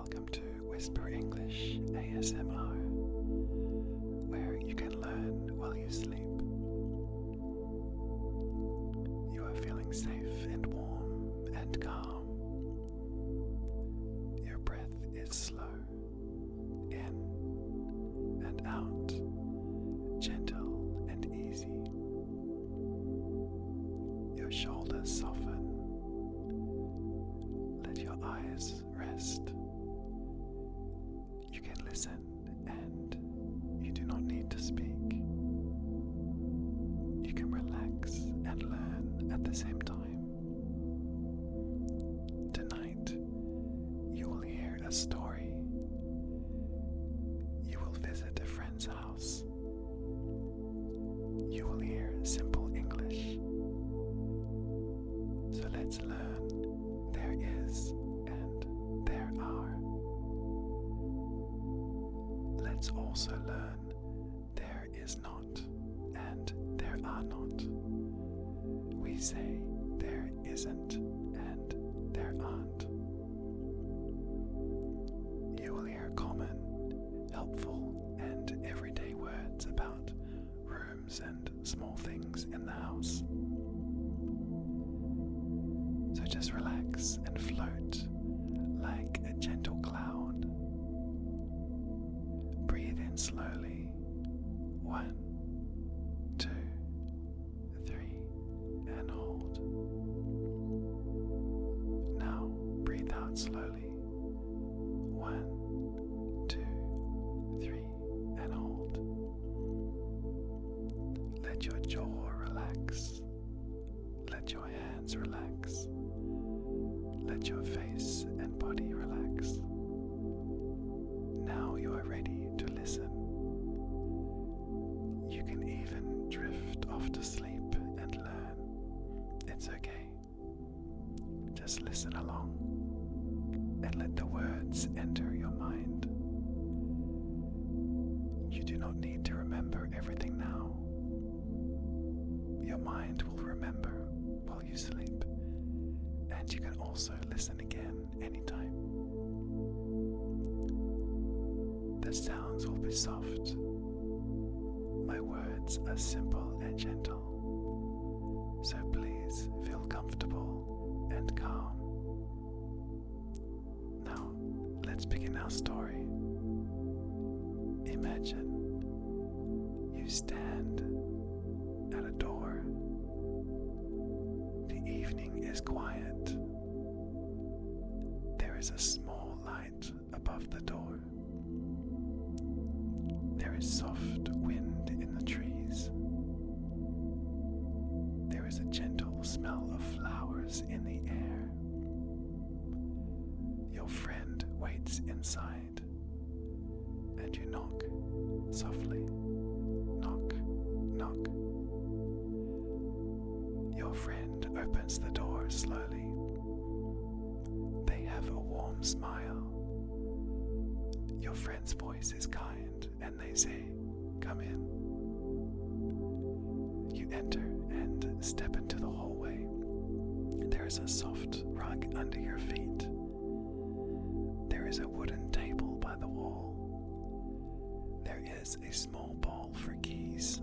welcome to Whisper English ASMR, where you can learn while you sleep. You are feeling safe and warm and calm. Your breath is slow, in and out, gentle and easy. Your shoulders soften. Let your eyes rest. You can listen and you do not need to speak. You can relax and learn at the same time. Tonight, you will hear a story. You will visit a friend's house. You will hear simple English. So let's learn. There is and there are. Let's also learn there is not and there are not. We say there isn't and there aren't. You will hear common, helpful and everyday words about rooms and small things in the house. So just relax and float like a gentle cloud. Breathe in slowly. 1, 2, 3, and hold. Now breathe out slowly. 1, 2, 3, and hold. Let your jaw relax. Let your hands relax. Let your face and body relax. Now you are ready to listen. You can even drift off to sleep and learn. It's okay. Just listen along and let the words enter your mind. You do not need to remember everything now. Your mind will remember while you sleep. And you can also listen again anytime. The sounds will be soft. My words are simple and gentle. So please feel comfortable and calm. Now, let's begin our story. Imagine you stand at a door. The evening is quiet. There is a small light above the door. There is soft wind in the trees. There is a gentle smell of flowers in the air. Your friend waits inside, and you knock softly. Knock, knock. Your friend opens the door slowly. They have a warm smile. Your friend's voice is kind and they say, "Come in." You enter and step into the hallway. There is a soft rug under your feet. There is a wooden table by the wall. There is a small bowl for keys.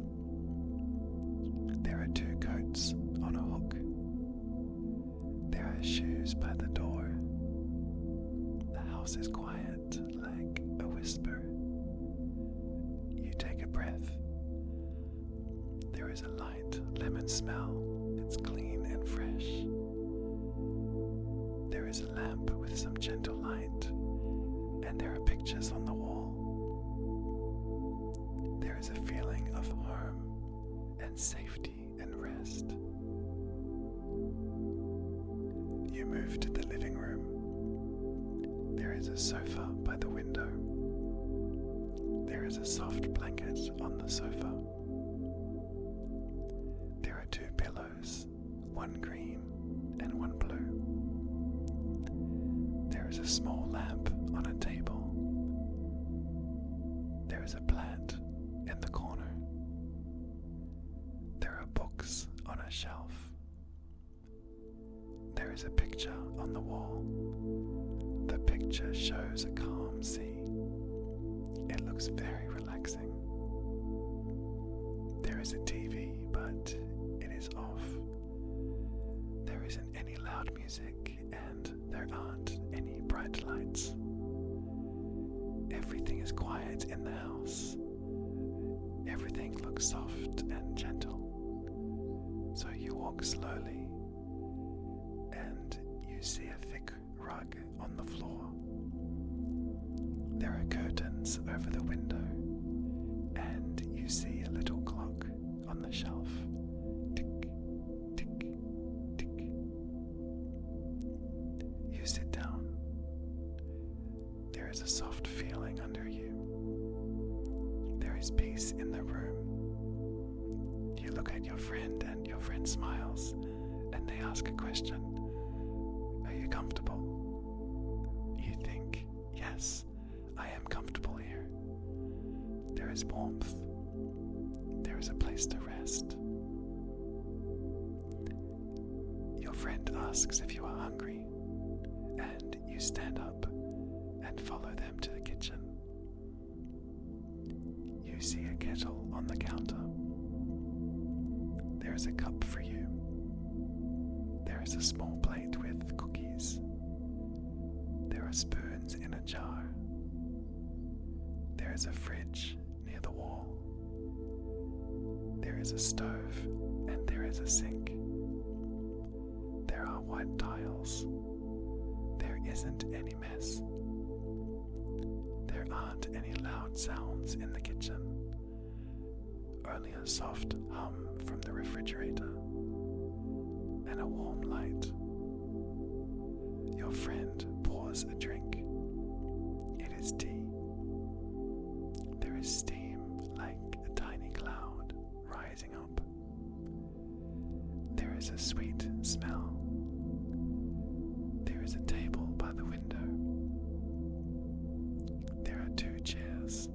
There are 2 coats on a hook. There are shoes by the door. The house is quiet like a whisper. You take a breath. There is a light lemon smell. It's clean and fresh. There is a lamp with some gentle light, and there are pictures on the wall. There is a feeling of home and safety and rest. You move to the living room. There is a sofa by the window. There is a soft blanket on the sofa. There are 2 pillows, one green and one blue. There is a small lamp on a table. There is a plant in the corner. There are books on a shelf. There is a picture on the wall. The picture picture shows a calm sea. It looks very relaxing. There is a TV, but it is off. There isn't any loud music, and there aren't any bright lights. Everything is quiet in the house. Everything looks soft and gentle. So you walk slowly, and you see a thick rug on the floor. There are curtains over the window, and you see a little clock on the shelf. Tick, tick, tick. You sit down. There is a soft feeling under you. There is peace in the room. You look at your friend, and your friend smiles, and they ask a question. Are you comfortable? You think, yes, I am comfortable here. There is warmth. There is a place to rest. Your friend asks if you are hungry, and you stand up and follow them to the kitchen. You see a kettle on the counter. There is a cup for you. There is a small plate with cookies. There are spoons in a jar. There is a fridge near the wall. There is a stove, and there is a sink. There are white tiles. There isn't any mess. There aren't any loud sounds in the kitchen. Only a soft hum from the refrigerator and a warm light. Your friend pours a drink. It is tea. There is steam like a tiny cloud rising up. There is a sweet smell. There is a table by the window. There are 2 chairs.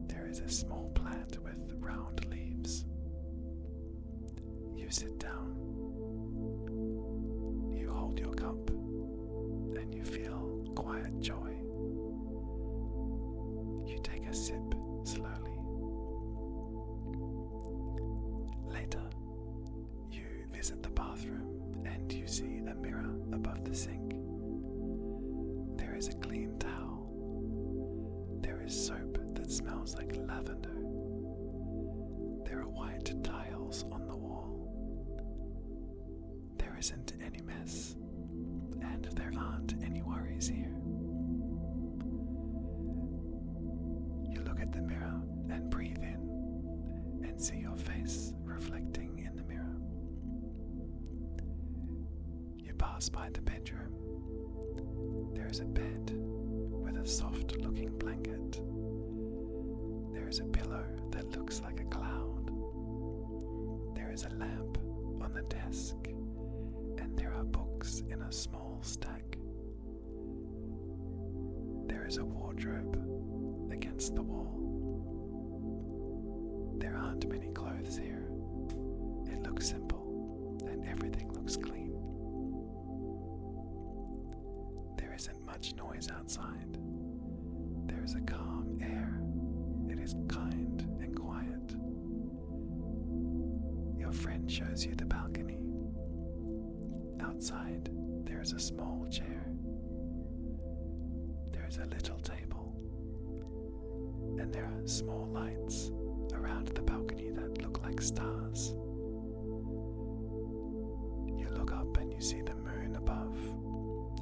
There is a small plant with round leaves. You sit down. You hold your cup, and you feel quiet joy. You take a sip slowly. Later, you visit the bathroom, and you see a mirror above the sink. There is a clean towel. There is soap that smells like lavender. There are white tiles on the wall. There isn't any mess, and there aren't any worries here. You look at the mirror and breathe in and see your face reflecting in the mirror. You pass by the bedroom. There is a bed with a soft-looking blanket. There is a pillow that looks like a cloud. There is a lamp on the desk, and there are books in a small stack. There is a wardrobe against the wall. There aren't many clothes here. It looks simple, and everything looks clean. There isn't much noise outside. There is a calm air. It is kind and quiet. Your friend shows you the balcony. Outside, there is a small chair. There is a little table. And there are small lights around the balcony that look like stars. You look up and you see the moon above.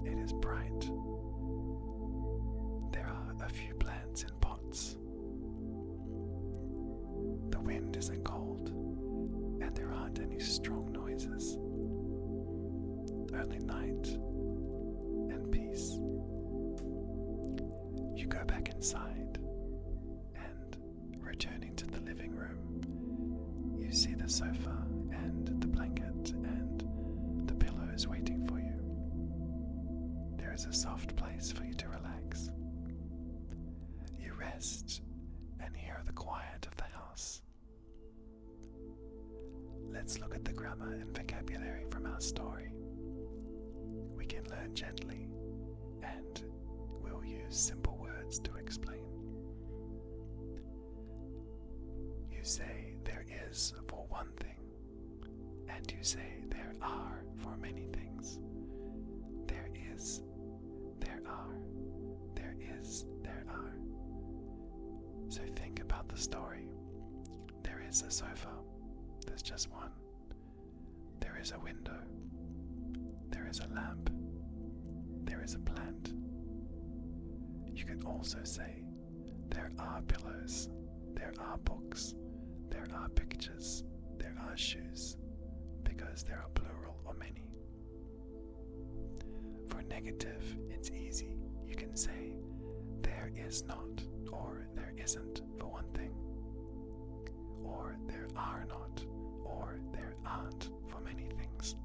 It is bright. There are a few plants in pots. The wind isn't cold, and there aren't any strong noises. Only night and peace. You go back inside, and returning to the living room, you see the sofa and the blanket and the pillows waiting for you. There is a soft place for you to relax. You rest and hear the quiet of the house. Let's look at the grammar and vocabulary from our story. We can learn gently and we'll use simple words to explain. You say there is for one thing, and you say there are for many things. There is, there are, there is, there are. So think about the story. There is a sofa, there's just one. There is a window, there is a lamp, there is a plant. You can also say there are pillows, there are books, there are pictures, there are shoes, because there are plural or many. For negative, it's easy. You can say there is not, or there isn't for one thing, or there are not, or there aren't for many things.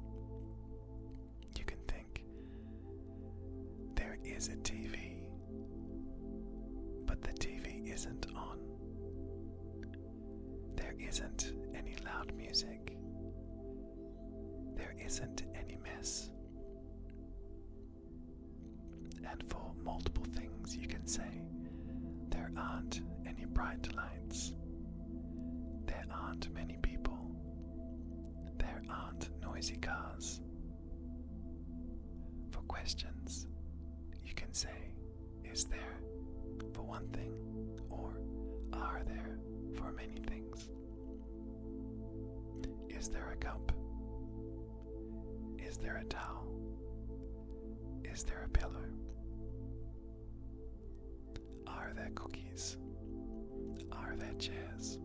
You can think there is a TV, but the TV isn't on. There isn't any loud music. There isn't any mess. And for multiple things you can say there aren't any bright lights. There aren't many people. There aren't noisy cars. For questions, you can say, is there for one thing, or are there for many things? Is there a cup? Is there a towel? Is there a pillow? Are there cookies? Are there chairs?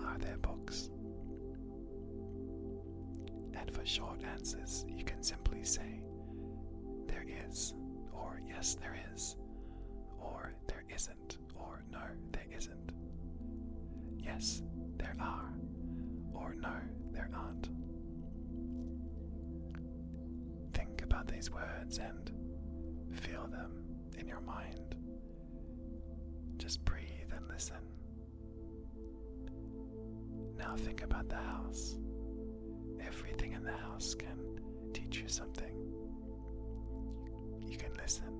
Are there books? And for short answers, you can simply say, there is, or yes, there is, or there isn't, or no, there isn't. Yes, there are, or no, there aren't. Think about these words and feel them in your mind. Just breathe and listen. Now think about the house. Everything in the house can teach you something. You can listen,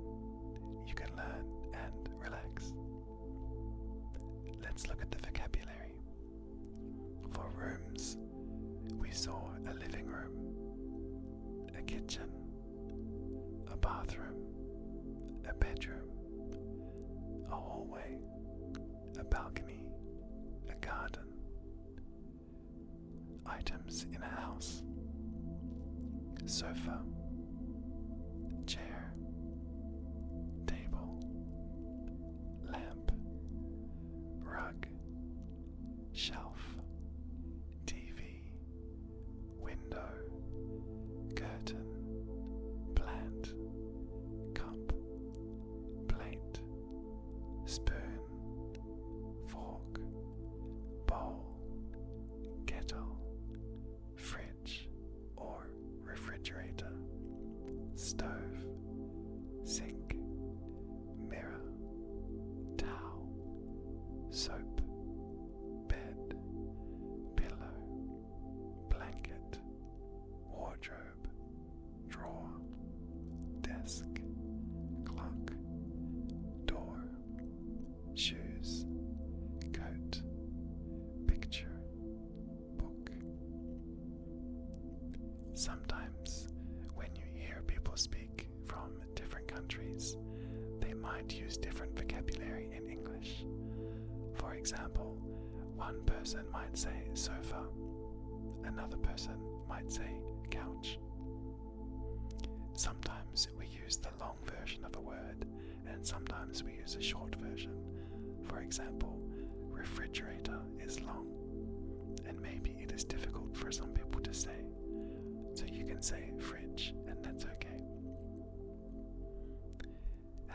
you can learn and relax. Let's look at the vocabulary. For rooms, we saw a living room, a kitchen, a bathroom, a bedroom, a hallway, a balcony, a garden. Items in a house: sofa, chair, table, lamp, rug, shelf, TV, window, curtain, plant, cup, plate, spoon, fork, bowl, kettle, fridge or refrigerator, stove, sink, mirror, towel, soap, bed, pillow, blanket, wardrobe, drawer, desk, clock, door, shoes, coat, picture, book. Sometimes when you hear people speak from different countries, they might use different vocabulary in English. For example, one person might say sofa, another person might say couch. Sometimes we use the long version of a word, and sometimes we use a short version. For example, refrigerator is long, and maybe it is difficult for some people to say. So you can say fridge, and that's okay.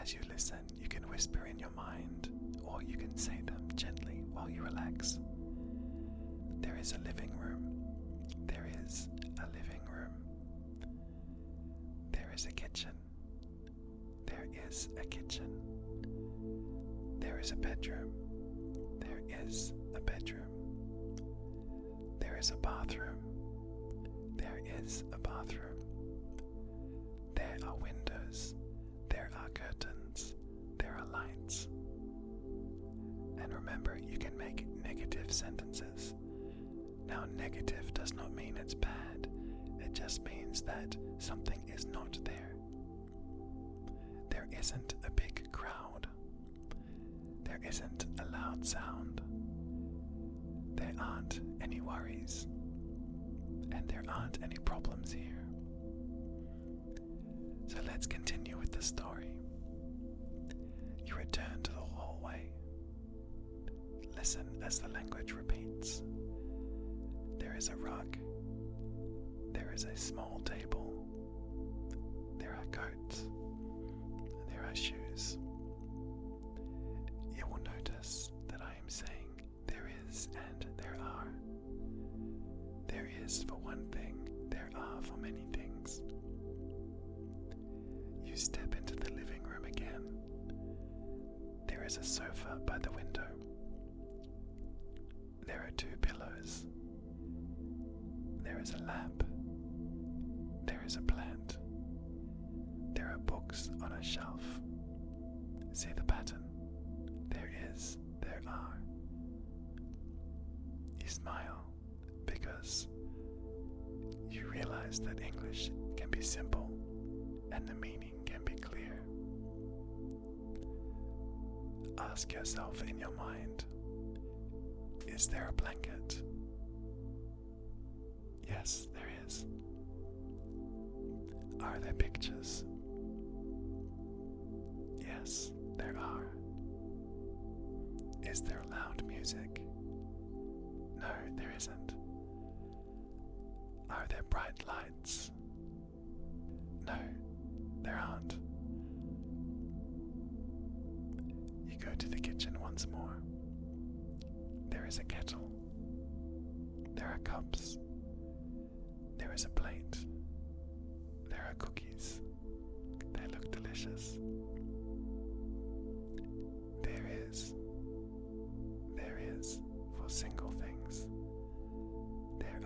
As you listen, you can whisper in your mind, or you can say them gently while you relax. There is a living room. There is a living room. There is a kitchen. There is a kitchen. There is a bedroom. There is a bedroom. There is a bathroom. There is a bathroom. There are windows. There negative sentences. Now, negative does not mean it's bad, it just means that something is not there. There isn't a big crowd. There isn't a loud sound. There aren't any worries. And there aren't any problems here. So let's continue with the story. You return to the hallway. Listen as the language repeats. There is a rug. There is a small table. There are coats. There are shoes. You will notice that I am saying there is and there are. There is for one thing, there are for many things. You step into the living room again. There is a sofa by the window. There are 2 pillows. There is a lamp. There is a plant. There are books on a shelf. See the pattern? There is, there are. You smile because you realize that English can be simple and the meaning can be clear. Ask yourself in your mind, is there a blanket? Yes, there is. Are there pictures? Yes, there are. Is there loud music? No, there isn't. Are there bright lights? No, there aren't. You go to the kitchen once more. There is a kettle. There are cups. There is a plate. There are cookies. They look delicious. There is for single things. There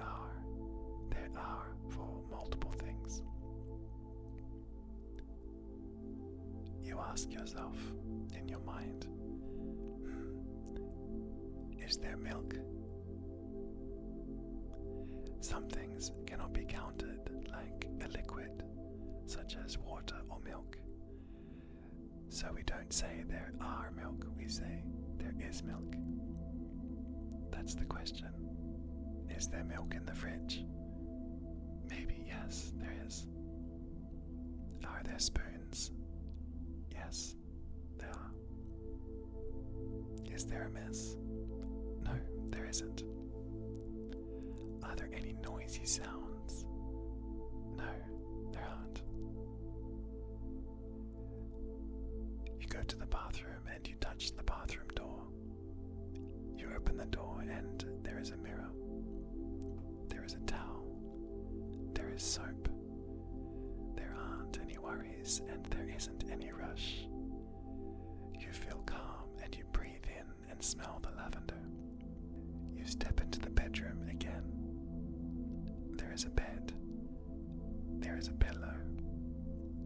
are for multiple things. You ask yourself in your mind, is there milk? Some things cannot be counted like a liquid, such as water or milk. So we don't say there are milk, we say there is milk. That's the question. Is there milk in the fridge? Maybe yes, there is. Are there spoons? Yes, there are. Is there a mess? No, there isn't. Are there any noisy sounds? No, there aren't. You go to the bathroom and you touch the bathroom door. You open the door and there is a mirror. There is a towel. There is soap. There aren't any worries and there isn't any rush. You feel calm and you breathe in and smell the lavender. You step into the bedroom again. There is a bed. There is a pillow.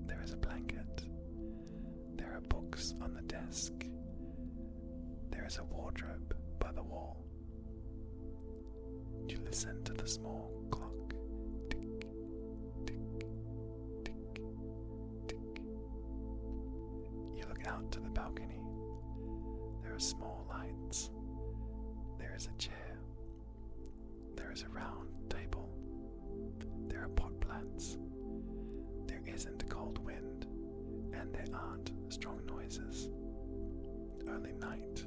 There is a blanket. There are books on the desk. There is a wardrobe by the wall. You listen to the small clock. Tick, tick, tick, tick. You look out to the balcony. There are small lights. There is a chair. There is a round table. There are pot plants. There isn't cold wind, and there aren't strong noises. Only night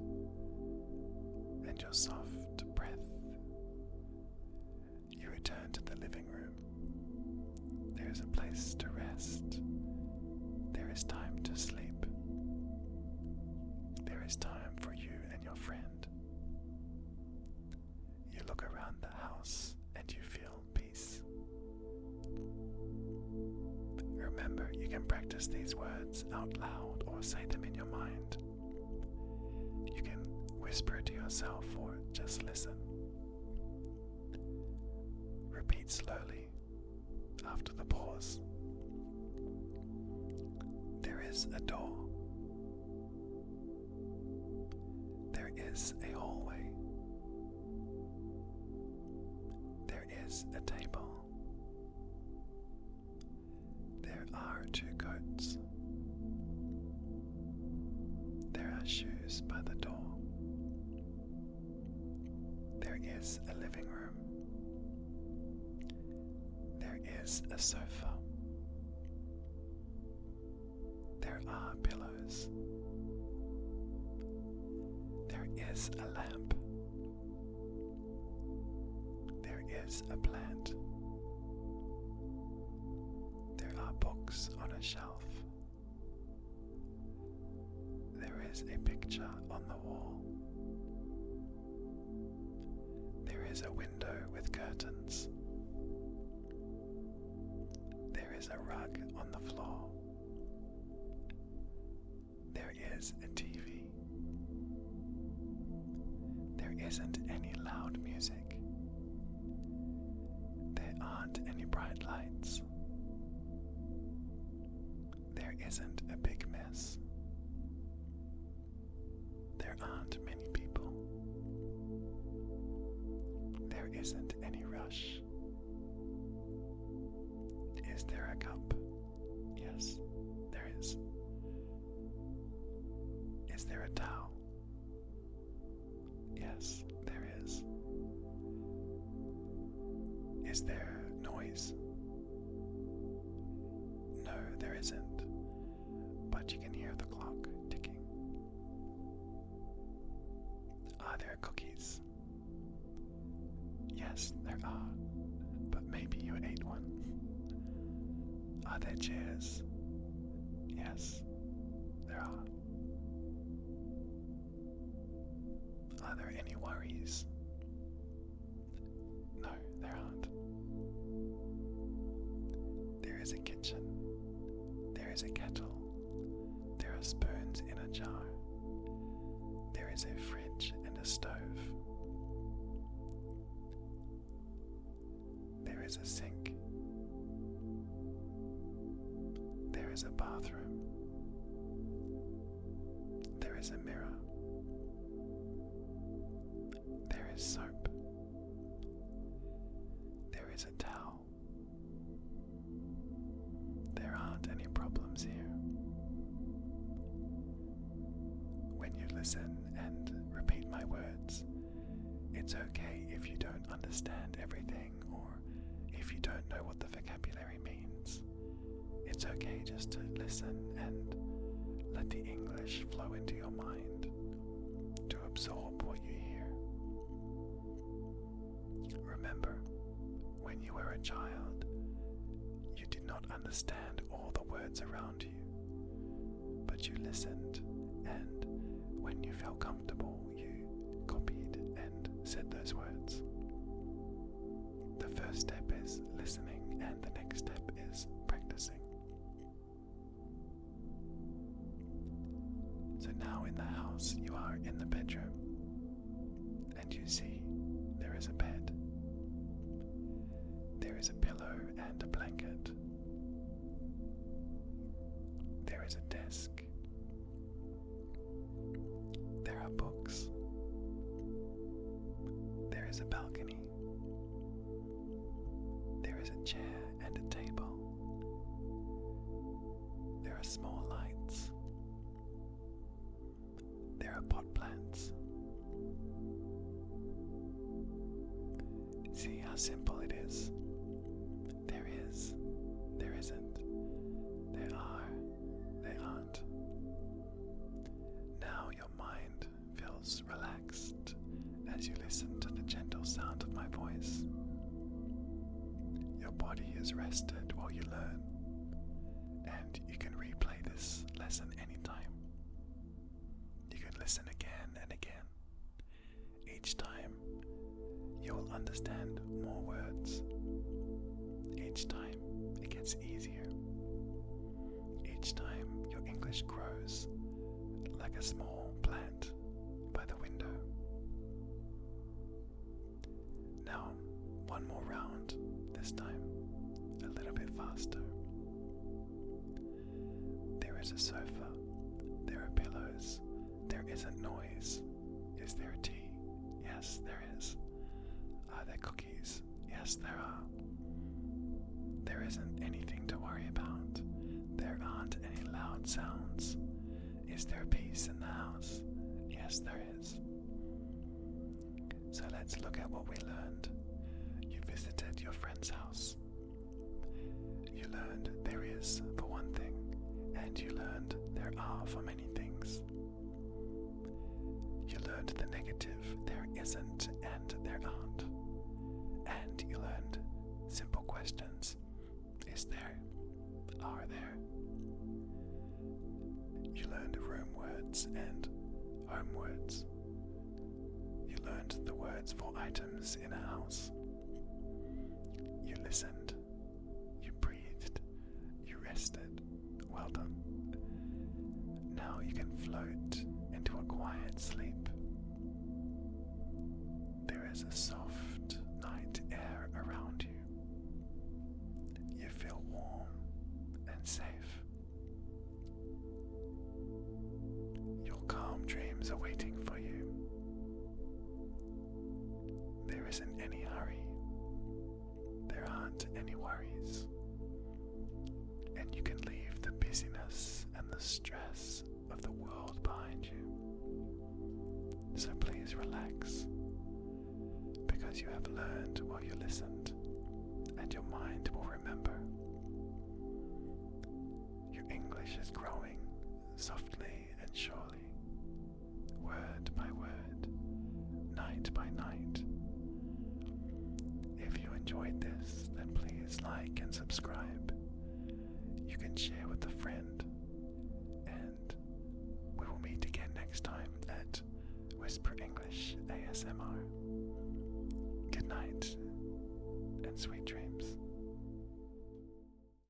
and your soft breath. You return to the living room. There is a place to rest. There is time to sleep. There is time for you and your friend. You look around the house and you feel peace. Remember, you can practice these words out loud or say them in your mind. You can whisper to yourself or just listen. Repeat slowly after the pause. There is a door. There is a hallway. is a table. There are 2 goats. There are shoes by the door. There is a living room. There is a sofa. There are pillows. There is a lamp. There is a plant. There are books on a shelf. There is a picture on the wall. There is a window with curtains. There is a rug on the floor. There is a TV. There isn't any loud music. There aren't any bright lights. There isn't a big mess. There aren't many people. There isn't any rush. Is there a cup? Yes, there is. Is there a towel? Yes, there is. Is there noise? No, there isn't. But you can hear the clock ticking. Are there cookies? Yes, there are. But maybe you ate one. Are there chairs? Yes, there are. Are there any worries? No, there aren't. There is a kitchen. There is a kettle. There are spoons in a jar. There is a fridge and a stove. There is a sink. There is a bathroom. There is a mirror. There is soap. There is a towel. There aren't any problems here. When you listen and repeat my words, it's okay if you don't understand everything or if you don't know what the vocabulary means. It's okay just to listen and let the English flow into your mind to absorb what you hear. Remember, when you were a child, you did not understand all the words around you, but you listened, and when you felt comfortable, you copied and said those words. The first step is listening, and the next step is practicing. So now in the house, you are in the bedroom, and you see there is a bed. There is a pillow and a blanket. There is a desk. There are books. There is a balcony. There is a chair and a table. There are small lights. There are pot plants. See how simple it is? There is, there isn't, there are, they aren't. Now your mind feels relaxed as you listen to the gentle sound of my voice. Your body is rested while you learn, and you can replay this lesson anytime. You can listen again and again. Each time, you will understand more words. Each time, it gets easier. Each time, your English grows like a small plant by the window. Now, one more round, this time a little bit faster. There is a sofa. There are pillows. There isn't noise. Is there tea? Yes, there is. Are there cookies? Yes, there are. There isn't anything to worry about. There aren't any loud sounds. Is there peace in the house? Yes, there is. So let's look at what we learned. You visited your friend's house. You learned there is for one thing, and you learned there are for many things. You learned the negative, there isn't and there aren't. And you learned simple questions. Is there? Are there? You learned room words and home words. You learned the words for items in a house. You listened. You breathed. You rested. Well done. Now you can float into a quiet sleep. There is a soft night air around you. You feel warm and safe. Your calm dreams are waiting for you. There isn't any hurry. There aren't any worries. And you can leave the busyness and the stress of the world behind you. So please relax, because you have learned while you listened, and your mind will remember. Your English is growing softly and surely, word by word, night by night. If you enjoyed this, then please like and subscribe. You can share with a friend, and we will meet again next time at Whisper English ASMR. Good night.